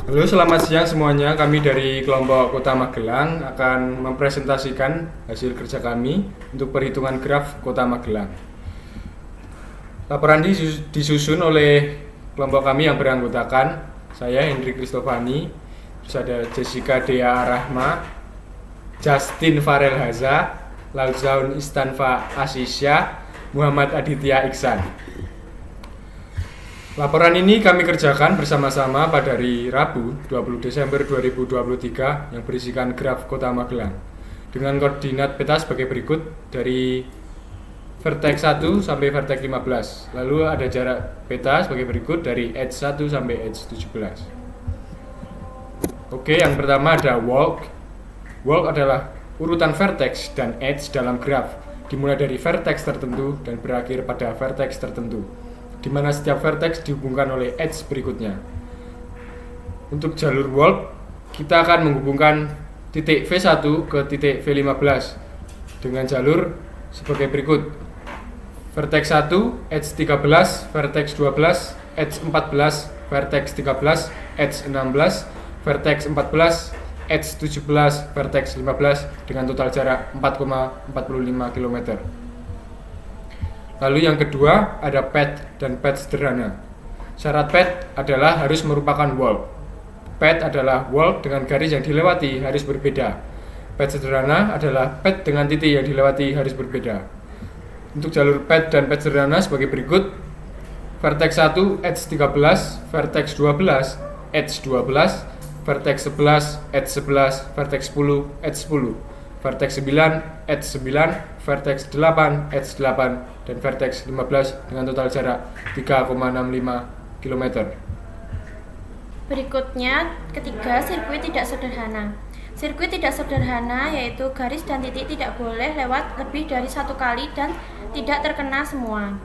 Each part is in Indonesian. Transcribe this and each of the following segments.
Halo, selamat siang semuanya. Kami dari kelompok Kota Magelang akan mempresentasikan hasil kerja kami untuk perhitungan graf Kota Magelang. Laporan disusun oleh kelompok kami yang beranggotakan saya, Hendrik Kristofani, terus ada Jessica Dea Rahma, Justin Farel Haza, Lauzaun Istanfa Asisya, Muhammad Aditya Iksan. Laporan ini kami kerjakan bersama-sama pada hari Rabu 20 Desember 2023 yang berisikan graf Kota Magelang dengan koordinat peta sebagai berikut dari vertex 1 sampai vertex 15. Lalu ada jarak peta sebagai berikut dari edge 1 sampai edge 17. Oke, yang pertama ada walk. Walk adalah urutan vertex dan edge dalam graf, dimulai dari vertex tertentu dan berakhir pada vertex tertentu, di mana setiap vertex dihubungkan oleh edge berikutnya. Untuk jalur walk, kita akan menghubungkan titik V1 ke titik V15 dengan jalur sebagai berikut. Vertex 1, edge 13, vertex 12, edge 14, vertex 13, edge 16, vertex 14, edge 17, vertex 15 dengan total jarak 4,45 km. Lalu yang kedua ada pad dan pad sederhana. Syarat pad adalah harus merupakan walk. Pad adalah walk dengan garis yang dilewati harus berbeda. Pad sederhana adalah pad dengan titik yang dilewati harus berbeda. Untuk jalur pad dan pad sederhana sebagai berikut. Vertex 1 edge 13, vertex 12, edge 12, vertex 11, edge 11, vertex 10, edge 10. Vertex 9, edge 9, vertex 8, edge 8, dan vertex 15 dengan total jarak 3,65 km. Berikutnya, ketiga, sirkuit tidak sederhana. Sirkuit tidak sederhana yaitu garis dan titik tidak boleh lewat lebih dari satu kali dan tidak terkena semua.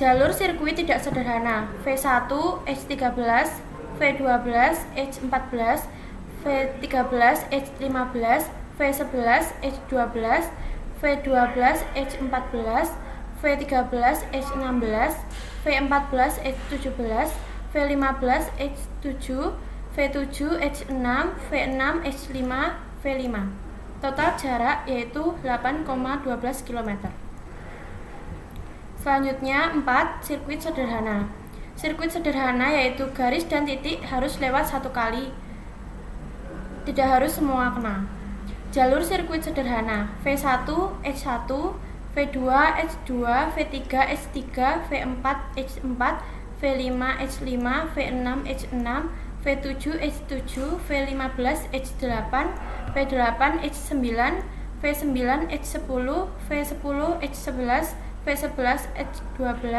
Jalur sirkuit tidak sederhana V1, H13, V12, H14, V13, H15, V11, H12, V12, H14, V13, H16, V14, H17, V15, H7, V7, H6, V6, H5, V5. Total jarak yaitu 8,12 km. Selanjutnya 4. Sirkuit sederhana. Sirkuit sederhana yaitu garis dan titik harus lewat satu kali, tidak harus semua kena. Jalur sirkuit sederhana V1, H1, V2, H2, V3, H3, V4, H4, V5, H5, V6, H6, V7, H7, V15, H8, V8, H9, V9, H10, V10, H11, V11, H12,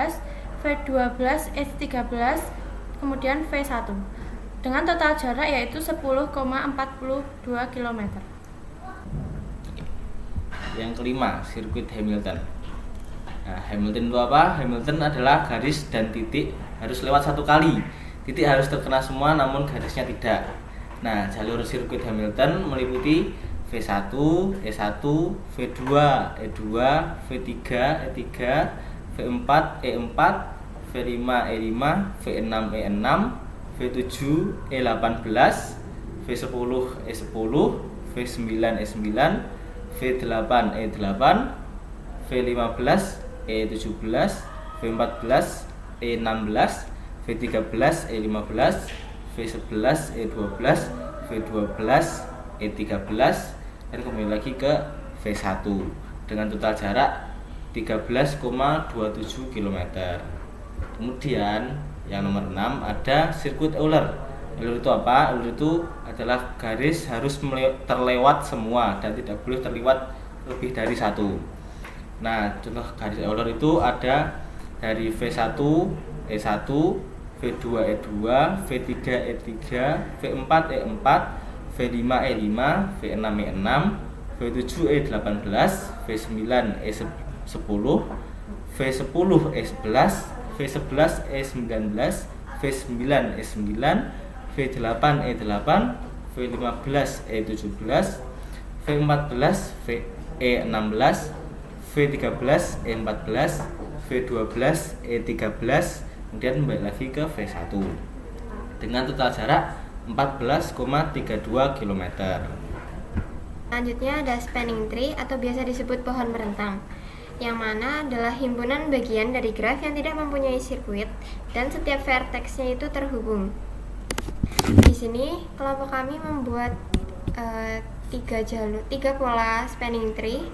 V12, H13, kemudian V1 dengan total jarak yaitu 10,42 km. Yang kelima, sirkuit Hamilton. Nah, Hamilton itu apa? Hamilton adalah garis dan titik harus lewat satu kali. Titik harus terkena semua namun garisnya tidak. Nah, jalur sirkuit Hamilton meliputi V1, E1, V2, E2, V3, E3, V4, E4, V5, E5, V6, E6, V7, E18, V10, E10, V9, E9, V8, E8, V15, E17, V14, E16, V13, E15, V11, E12, V12, E13, dan kembali lagi ke V1 dengan total jarak 13,27 km. Kemudian yang nomor 6 ada sirkuit Euler. Euler itu apa? Euler itu adalah garis harus terlewat semua dan tidak boleh terlewat lebih dari satu. Nah, contoh garis Euler itu ada dari V1, E1, V2, E2, V3, E3, V4, E4, V5, E5, V6, E6, V7, E18, V9, E10, V10, E11, V11, E19, V9, E9, V8, E8, V15, E17, V14, E16, V13, E14, V12, E13, kemudian kembali lagi ke V1 dengan total jarak 14,32 km. Selanjutnya ada spanning tree atau biasa disebut pohon merentang, yang mana adalah himpunan bagian dari graf yang tidak mempunyai sirkuit dan setiap vertexnya itu terhubung. Di sini kelompok kami membuat tiga pola spanning tree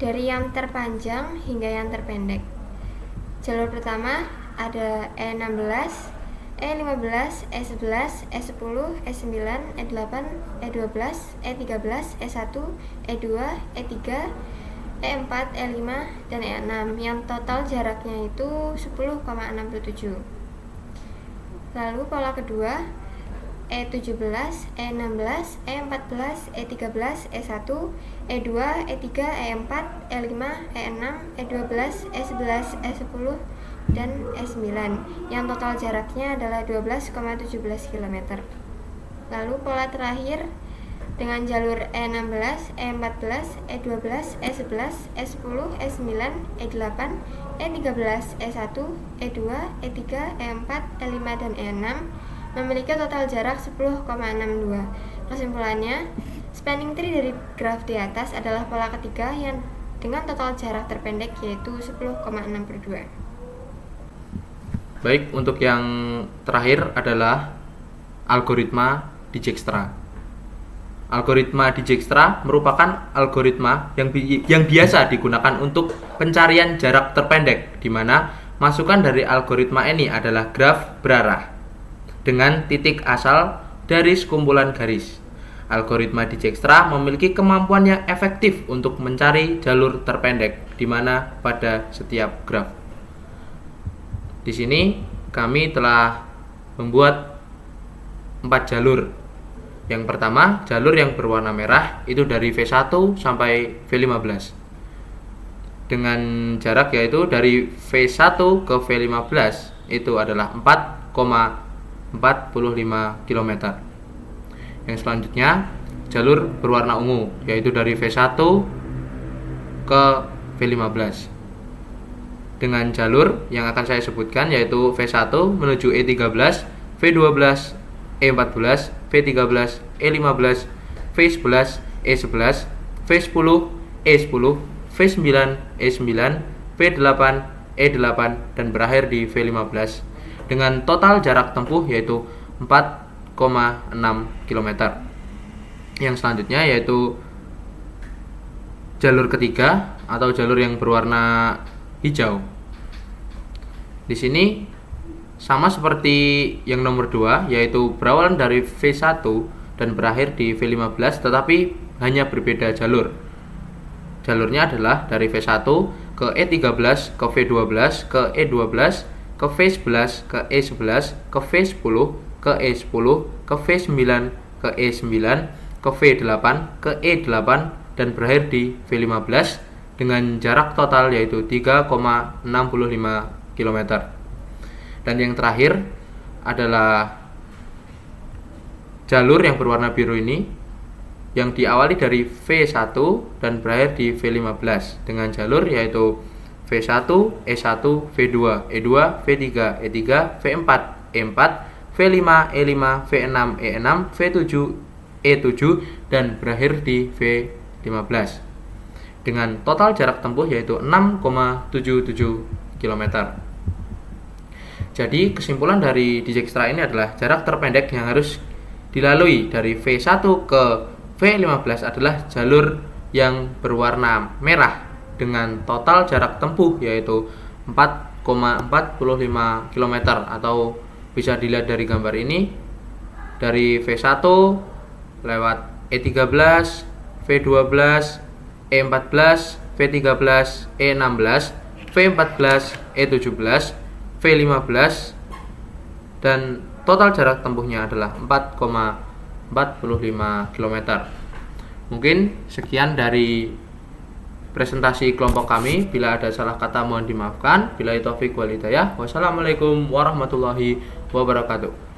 dari yang terpanjang hingga yang terpendek. Jalur pertama ada E16, E15, E11, E10, E9, E8, E12, E13, E1, E2, E3, E4, E5, dan E6 yang total jaraknya itu 10,67. Lalu pola kedua E17, E16, E14, E13, E1, E2, E3, E4, E5, E6, E12, E11, E10, dan E9 yang total jaraknya adalah 12,17 km. Lalu pola terakhir dengan jalur E16, E14, E12, E11, E10, E9, E8, E13, E1, E2, E3, E4, E5, dan E6 memiliki total jarak 10,62. Kesimpulannya, spanning tree dari graf di atas adalah pola ketiga yang dengan total jarak terpendek yaitu 10,62. Baik, untuk yang terakhir adalah algoritma Dijkstra. Algoritma Dijkstra merupakan algoritma yang biasa digunakan untuk pencarian jarak terpendek, di mana masukan dari algoritma ini adalah graf berarah dengan titik asal dari sekumpulan garis. Algoritma Dijkstra memiliki kemampuan yang efektif untuk mencari jalur terpendek, di mana pada setiap graf. Di sini kami telah membuat 4 jalur. Yang pertama, jalur yang berwarna merah itu dari V1 sampai V15. Dengan jarak yaitu dari V1 ke V15 itu adalah 4,45 km. Yang selanjutnya, jalur berwarna ungu yaitu dari V1 ke V15. Dengan jalur yang akan saya sebutkan yaitu V1 menuju E13, V12, E14, V13, E15, V11, E11, V10, E10, V9, E9, V8, E8, dan berakhir di V15 dengan total jarak tempuh yaitu 4,6 km. Yang selanjutnya yaitu jalur ketiga atau jalur yang berwarna hijau. Di sini sama seperti yang nomor 2 yaitu berawal dari V1 dan berakhir di V15, tetapi hanya berbeda jalur. Jalurnya adalah dari V1 ke E13, ke V12, ke E12, ke V11, ke E11, ke V10, ke E10, ke V9, ke E9, ke V8, ke E8, dan berakhir di V15 dengan jarak total yaitu 3,65 km. Dan yang terakhir adalah jalur yang berwarna biru ini yang diawali dari V1 dan berakhir di V15 dengan jalur yaitu V1, E1, V2, E2, V3, E3, V4, E4, V5, E5, V6, E6, V7, E7, dan berakhir di V15 dengan total jarak tempuh yaitu 6,77 km. Jadi kesimpulan dari Dijkstra ini adalah jarak terpendek yang harus dilalui dari V1 ke V15 adalah jalur yang berwarna merah dengan total jarak tempuh yaitu 4,45 km, atau bisa dilihat dari gambar ini dari V1 lewat E13, V12, E14, V13, E16, V14, E17, V15, dan total jarak tempuhnya adalah 4,45 km. Mungkin sekian dari presentasi kelompok kami. Bila ada salah kata mohon dimaafkan. Billahi taufiq wal hidayah. Wassalamualaikum warahmatullahi wabarakatuh.